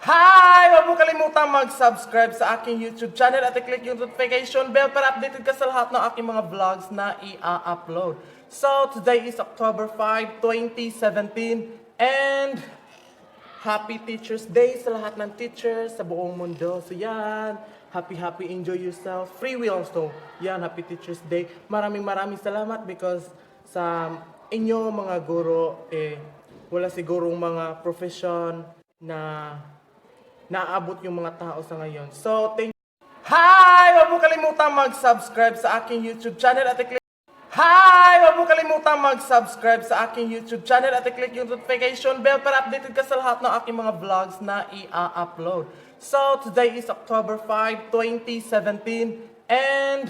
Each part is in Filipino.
Hi! Huwag mo kalimutang mag-subscribe sa aking YouTube channel at i-click yung notification bell para updated ka sa lahat ng aking mga vlogs na i-upload. So, today is October 5, 2017 and Happy Teacher's Day sa lahat ng teachers sa buong mundo. So yan, happy, enjoy yourself. Free will also. Yan, Happy Teacher's Day. Maraming salamat because sa inyo mga guro, wala sigurong mga profession na naaabot yung mga tao sa ngayon. So, thank you. Hi! Huwag mo kalimutang mag-subscribe sa aking YouTube channel at i-click Huwag mo kalimutang mag-subscribe sa aking YouTube channel at i-click yung notification bell para updated ka sa lahat ng aking mga vlogs na i-upload. So, today is October 5, 2017 and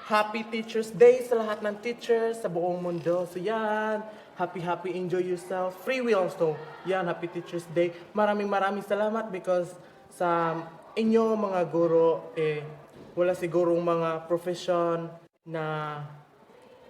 Happy Teacher's Day sa lahat ng teachers sa buong mundo. So yan, happy, enjoy yourself. Free will also. Yan, Happy Teacher's Day. Maraming salamat because sa inyo mga guro, wala sigurong mga profession na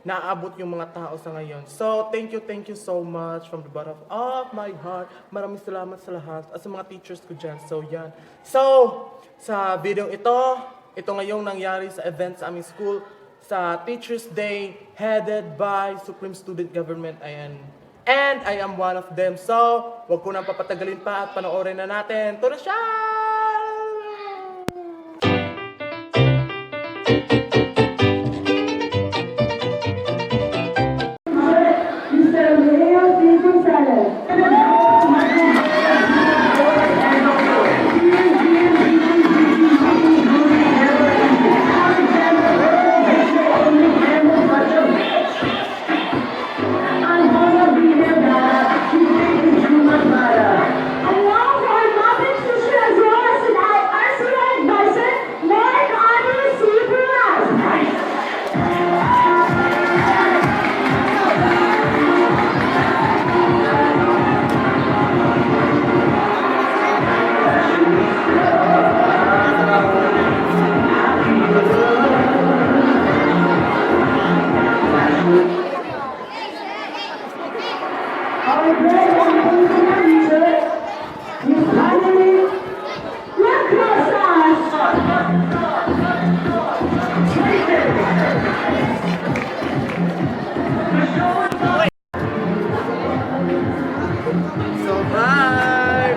naaabot yung mga tao sa ngayon. So, thank you so much from the bottom of my heart. Maraming salamat sa lahat at sa mga teachers ko dyan. So, yan. So, sa video ito ngayong nangyari sa event sa aming school sa Teacher's Day headed by Supreme Student Government. Ayan. And I am one of them. So, wag ko nang papatagalin pa at panoorin na natin. Ito na siya!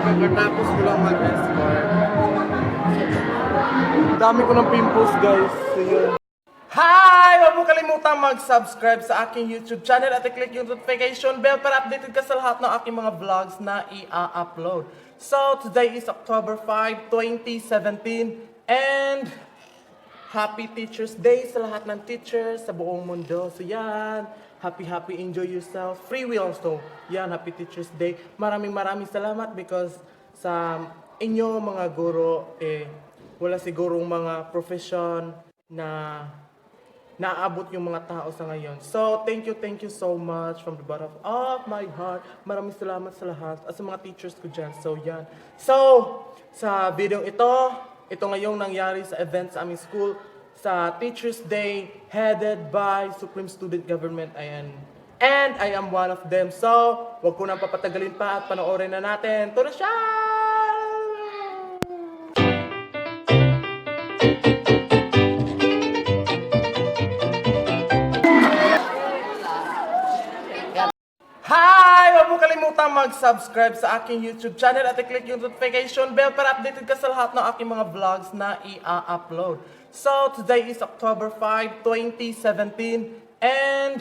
Pagkatapos ko lang mag-escort. Dami ko ng pimples, guys. So, yun. Hi! Huwag mo kalimutang mag-subscribe sa aking YouTube channel at i-click yung notification bell para updated ka sa lahat ng aking mga vlogs na i-upload. So, today is October 5, 2017 and Happy Teacher's Day sa lahat ng teachers sa buong mundo. So, yan. Happy, enjoy yourself. Free will also. Yan, Happy Teacher's Day. Maraming salamat because sa inyo mga guro, wala sigurong mga profession na naaabot yung mga tao sa ngayon. So, thank you so much from the bottom of my heart. Maraming salamat sa lahat at sa mga teachers ko dyan. So, yan. So, sa video ito ngayong nangyari sa event sa aming school sa Teacher's Day headed by Supreme Student Government. Ayan. And I am one of them. So, wag ko nang papatagalin pa at panoorin na natin. Ito na siya! Hi! Huwag mo kalimutang mag-subscribe sa aking YouTube channel at i-click yung notification bell para updated ka sa lahat ng aking mga vlogs na i-upload. So, today is October 5, 2017 and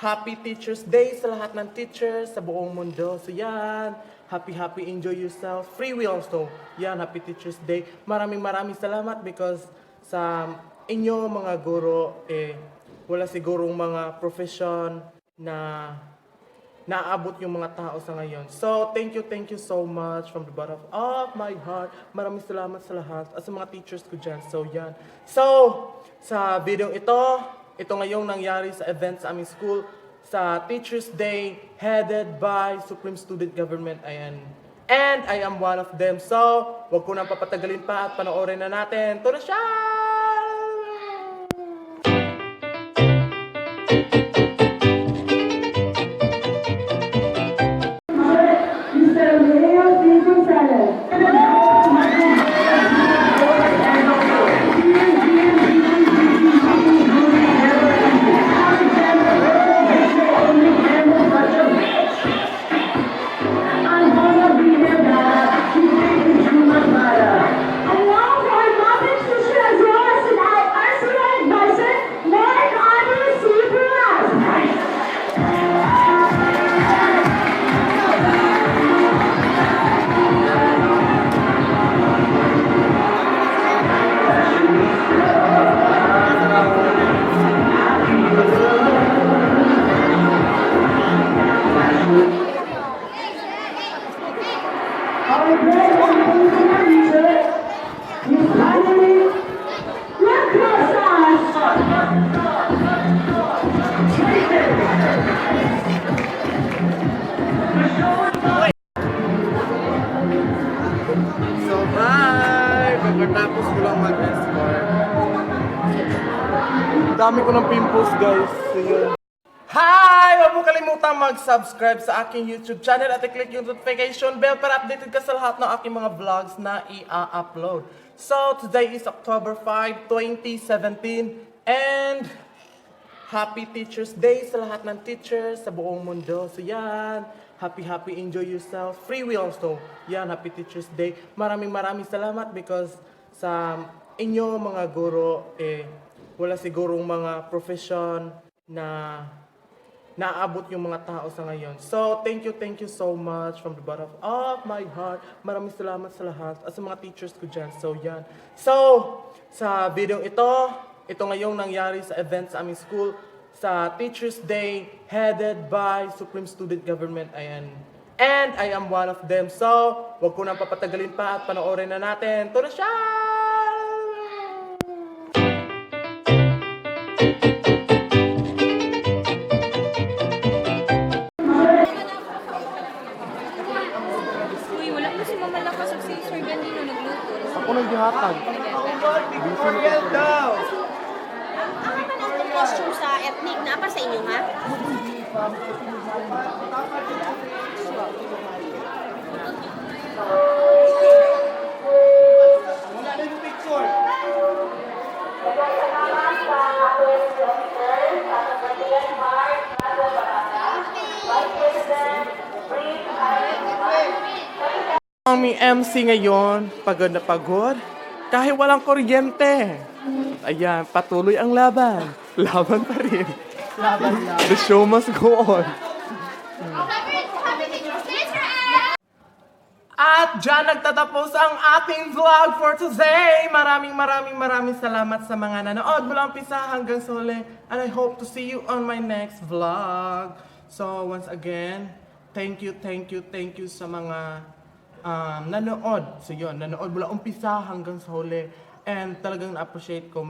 Happy Teacher's Day sa lahat ng teachers sa buong mundo. So, yan. Happy, enjoy yourself. Free will also. Yan, Happy Teacher's Day. Maraming salamat because sa inyo mga guro, wala sigurong mga profession na naaabot yung mga tao sa ngayon. So, thank you so much from the bottom of my heart. Maraming salamat sa lahat at sa mga teachers ko dyan. So, yan. So, sa video ito ngayong nangyari sa event sa aming school sa Teacher's Day headed by Supreme Student Government. Ayan. And I am one of them. So, wag ko nang papatagalin pa at panoorin na natin. Ito na siya! Mr. Aliah, So, bye! Pagkatapos ko lang mag-escort. Dami ko ng pimples, guys. So, yun. Hi! Huwag mo kalimutang mag-subscribe sa aking YouTube channel at i-click yung notification bell para updated ka sa lahat ng aking mga vlogs na i-upload. So, today is October 5, 2017 and Happy Teacher's Day sa lahat ng teachers sa buong mundo. So, yan. Happy, enjoy yourself. Free will. So, yan. Happy Teacher's Day. Maraming salamat because sa inyo mga guro, wala sigurong mga profession na naaabot yung mga tao sa ngayon. So, thank you so much from the bottom of my heart. Maraming salamat sa lahat at sa mga teachers ko dyan. So, yan. So, sa video ito ngayong nangyari sa event sa aming school sa Teacher's Day headed by Supreme Student Government. Ayan. And I am one of them. So, wag ko nang papatagalin pa at panoorin na natin. Ito na siya! Uy, wala pa si Mama Lakas o si Sir Gandino nagluto. Ako nang gihatag. Ang naman ang costume sa ethnic na pa sa inyo, ha? Ang MC ngayon, pagod na pagod, kahit walang kuryente. Ayan, patuloy ang laban. Laban pa rin. The show must go on. At dyan nagtatapos ang ating vlog for today. Maraming salamat sa mga nanood mula umpisa hanggang sa huli. And I hope to see you on my next vlog. So once again, thank you sa mga nanood. So yun, nanood mula umpisa hanggang sa huli. And talagang na-appreciate ko.